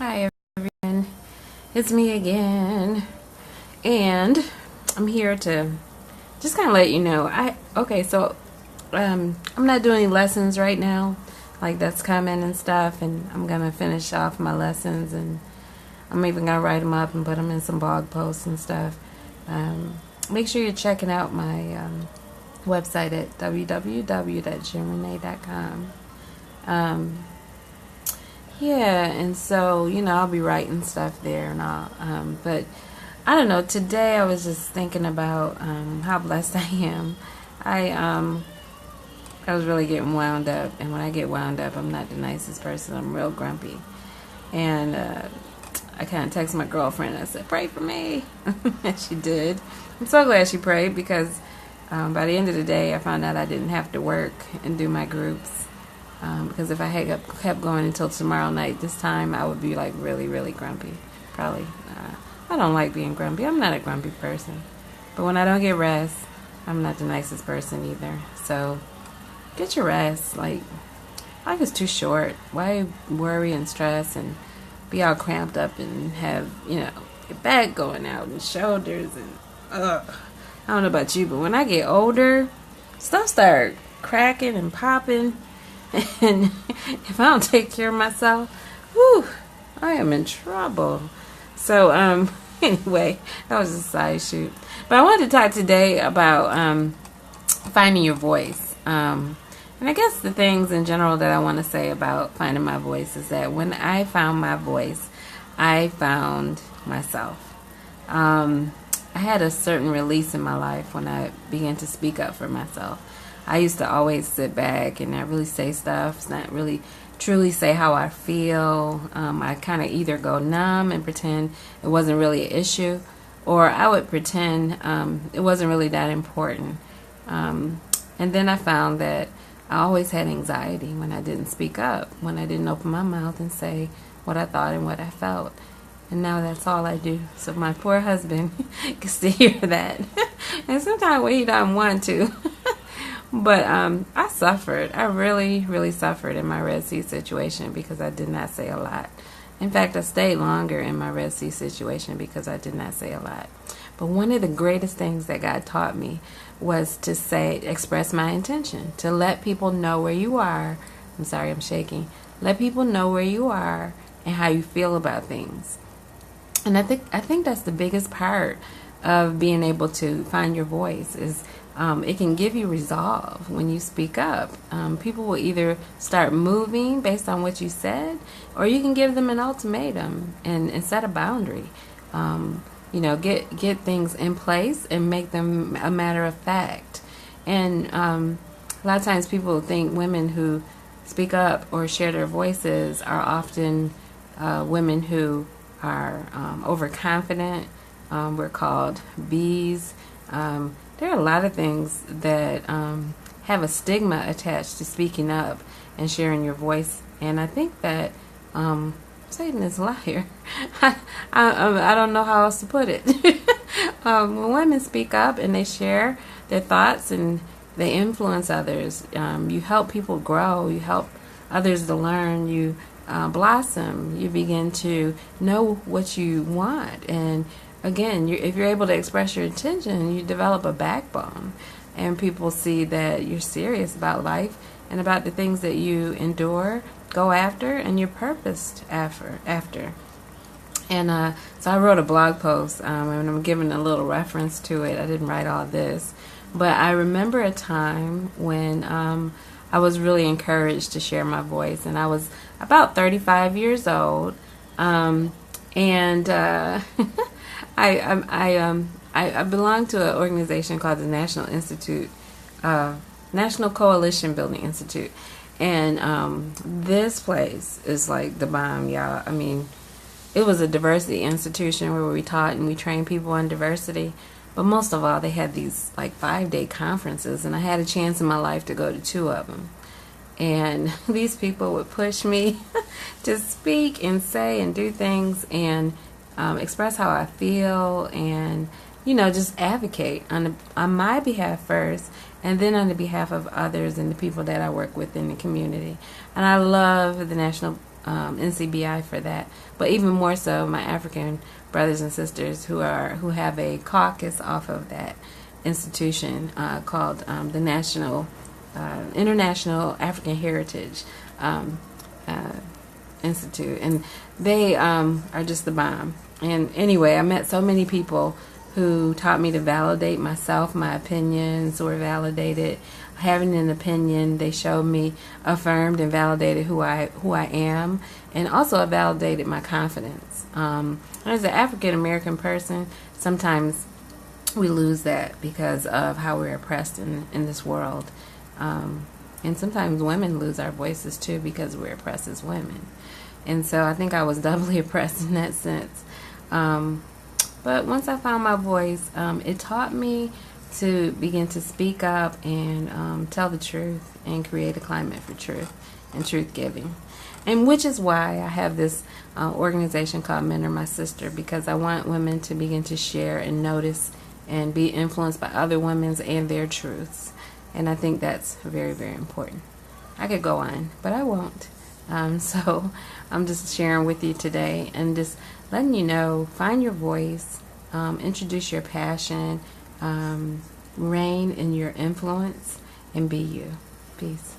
Hi everyone, it's me again, and I'm here to just kind of let you know. I'm not doing lessons right now, like that's coming and stuff, and I'm gonna finish off my lessons, and I'm even gonna write them up and put them in some blog posts and stuff. Make sure you're checking out my website at www.jimrenee.com. Yeah, and so, I'll be writing stuff there and all. But I don't know, today I was just thinking about how blessed I am. I was really getting wound up, and when I get wound up, I'm not the nicest person. I'm real grumpy. And I kind of texted my girlfriend. I said, "Pray for me." And she did. I'm so glad she prayed because by the end of the day, I found out I didn't have to work and do my groups. Because if I had kept going until tomorrow night, this time I would be like really, really grumpy. Probably. I don't like being grumpy. I'm not a grumpy person. But when I don't get rest, I'm not the nicest person either. So get your rest. Like, life is too short. Why worry and stress and be all cramped up and have, your back going out and shoulders and I don't know about you, but when I get older, stuff start cracking and popping. And if I don't take care of myself, whew, I am in trouble. So, anyway, that was a side shoot. But I wanted to talk today about finding your voice. And I guess the things in general that I want to say about finding my voice is that when I found my voice, I found myself. I had a certain release in my life when I began to speak up for myself. I used to always sit back and not really say stuff, not really truly say how I feel. I kind of either go numb and pretend it wasn't really an issue, or I would pretend it wasn't really that important. And then I found that I always had anxiety when I didn't speak up, when I didn't open my mouth and say what I thought and what I felt. And now that's all I do. So my poor husband gets to hear that. And sometimes when he doesn't want to. But I suffered. I really, really suffered in my Red Sea situation because I did not say a lot. In fact, I stayed longer in my Red Sea situation because I did not say a lot. But one of the greatest things that God taught me was to express my intention, to let people know where you are. I'm sorry, I'm shaking. Let people know where you are and how you feel about things. And I think that's the biggest part of being able to find your voice is it can give you resolve when you speak up. People will either start moving based on what you said, or you can give them an ultimatum and set a boundary. Get things in place and make them a matter of fact. And a lot of times people think women who speak up or share their voices are often women who are overconfident. We're called bees. There are a lot of things that have a stigma attached to speaking up and sharing your voice. And I think that Satan is a liar. I don't know how else to put it. When women speak up and they share their thoughts and they influence others, you help people grow. You help others to learn. You blossom. You begin to know what you want. And again, if you're able to express your intention, you develop a backbone, and people see that you're serious about life and about the things that you endure, go after, and you're purposed after. And so I wrote a blog post, and I'm giving a little reference to it. I didn't write all this, but I remember a time when I was really encouraged to share my voice, and I was about 35 years old, and I belong to an organization called the National Coalition Building Institute, and this place is like the bomb, y'all. I mean, it was a diversity institution where we taught and we trained people on diversity, but most of all, they had these like 5-day conferences, and I had a chance in my life to go to 2 of them. And these people would push me to speak and say and do things and express how I feel and, just advocate on my behalf first and then on the behalf of others and the people that I work with in the community. And I love the National NCBI for that, but even more so my African brothers and sisters who have a caucus off of that institution called the International African Heritage Institute, and they are just the bomb. And anyway, I met so many people who taught me to validate myself, my opinions were validated. Having an opinion, they showed me, affirmed and validated who I am, and also validated my confidence. As an African American person, sometimes we lose that because of how we're oppressed in this world. And sometimes women lose our voices too because we're oppressed as women. And so I think I was doubly oppressed in that sense. But once I found my voice, it taught me to begin to speak up and tell the truth and create a climate for truth and truth giving. And which is why I have this organization called Men Are My Sister, because I want women to begin to share and notice and be influenced by other women's and their truths. And I think that's very, very important. I could go on, but I won't. So I'm just sharing with you today and just letting you know, find your voice, introduce your passion, reign in your influence, and be you. Peace.